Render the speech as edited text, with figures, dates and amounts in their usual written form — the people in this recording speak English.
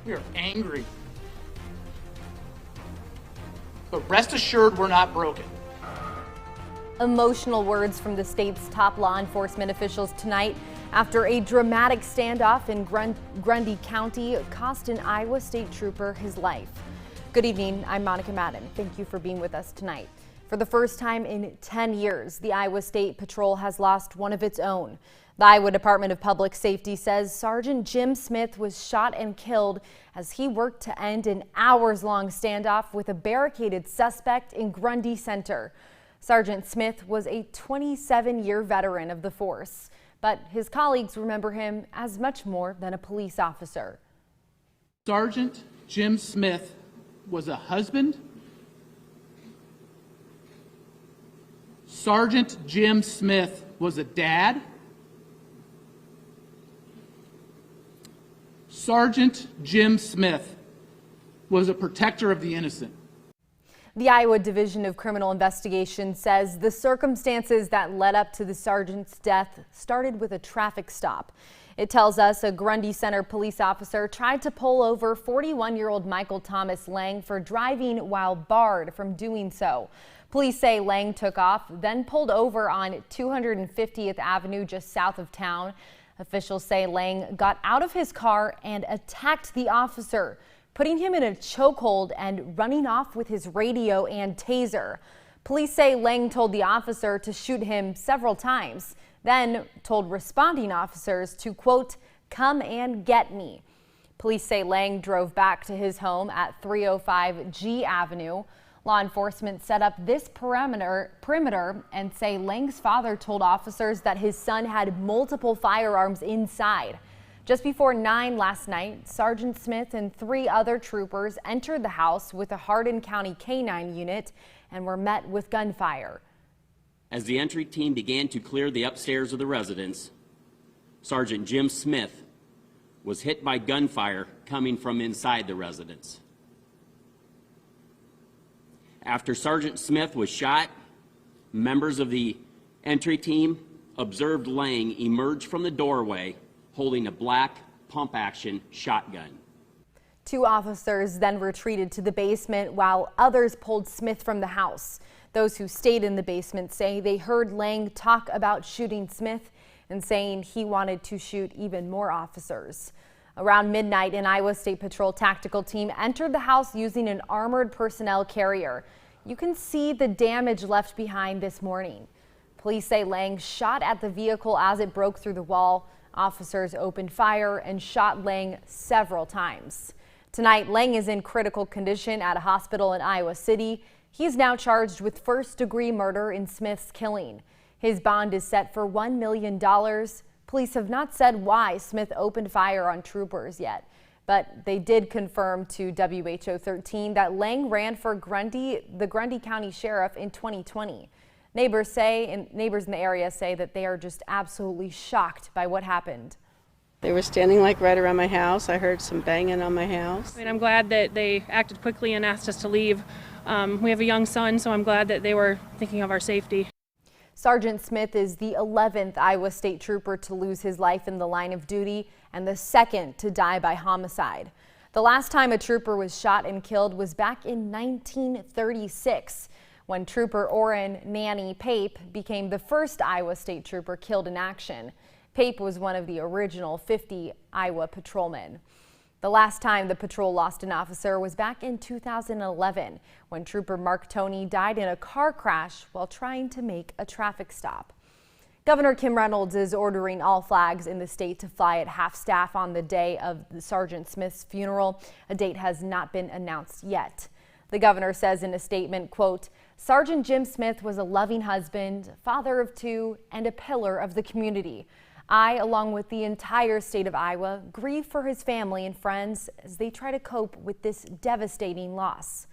We are angry. But rest assured, we're not broken. Emotional words from the state's top law enforcement officials tonight after a dramatic standoff in Grundy County cost an Iowa State trooper his life. Good evening, I'm Monica Madden. Thank you for being with us tonight. For the first time in 10 years, the Iowa State Patrol has lost one of its own. The Iowa Department of Public Safety says Sergeant Jim Smith was shot and killed as he worked to end an hours-long standoff with a barricaded suspect in Grundy Center. Sergeant Smith was a 27-year veteran of the force, but his colleagues remember him as much more than a police officer. Sergeant Jim Smith was a husband. Sergeant Jim Smith was a dad. Sergeant Jim Smith was a protector of the innocent. The Iowa Division of Criminal Investigation says the circumstances that led up to the sergeant's death started with a traffic stop. It tells us a Grundy Center police officer tried to pull over 41-year-old Michael Thomas Lang for driving while barred from doing so. Police say Lang took off, then pulled over on 250th Avenue just south of town. Officials say Lang got out of his car and attacked the officer, putting him in a chokehold and running off with his radio and taser. Police say Lang told the officer to shoot him several times, then told responding officers to, quote, "come and get me." Police say Lang drove back to his home at 305 G Avenue. Law enforcement set up this perimeter and say Lang's father told officers that his son had multiple firearms inside. Just before 9 last night, Sergeant Smith and 3 other troopers entered the house with a Hardin County K-9 unit and were met with gunfire. As the entry team began to clear the upstairs of the residence, Sergeant Jim Smith was hit by gunfire coming from inside the residence. After Sergeant Smith was shot, members of the entry team observed Lang emerge from the doorway holding a black pump-action shotgun. 2 officers then retreated to the basement while others pulled Smith from the house. Those who stayed in the basement say they heard Lang talk about shooting Smith and saying he wanted to shoot even more officers. Around midnight, an Iowa State Patrol tactical team entered the house using an armored personnel carrier. You can see the damage left behind this morning. Police say Lang shot at the vehicle as it broke through the wall. Officers opened fire and shot Lang several times. Tonight, Lang is in critical condition at a hospital in Iowa City. He's now charged with first-degree murder in Smith's killing. His bond is set for $1 million. Police have not said why Smith opened fire on troopers yet, but they did confirm to WHO 13 that Lang ran for the Grundy County Sheriff in 2020. Neighbors in the area say that they are just absolutely shocked by what happened. They were standing like right around my house. I heard some banging on my house. I'm glad that they acted quickly and asked us to leave. We have a young son, so I'm glad that they were thinking of our safety. Sergeant Smith is the 11th Iowa State trooper to lose his life in the line of duty and the 2nd to die by homicide. The last time a trooper was shot and killed was back in 1936 when Trooper Orrin Nanny Pape became the first Iowa State trooper killed in action. Pape was one of the original 50 Iowa patrolmen. The last time the patrol lost an officer was back in 2011 when Trooper Mark Toney died in a car crash while trying to make a traffic stop. Governor Kim Reynolds is ordering all flags in the state to fly at half-staff on the day of Sergeant Smith's funeral. A date has not been announced yet. The governor says in a statement, quote, "Sergeant Jim Smith was a loving husband, father of 2, and a pillar of the community. I, along with the entire state of Iowa, grieve for his family and friends as they try to cope with this devastating loss."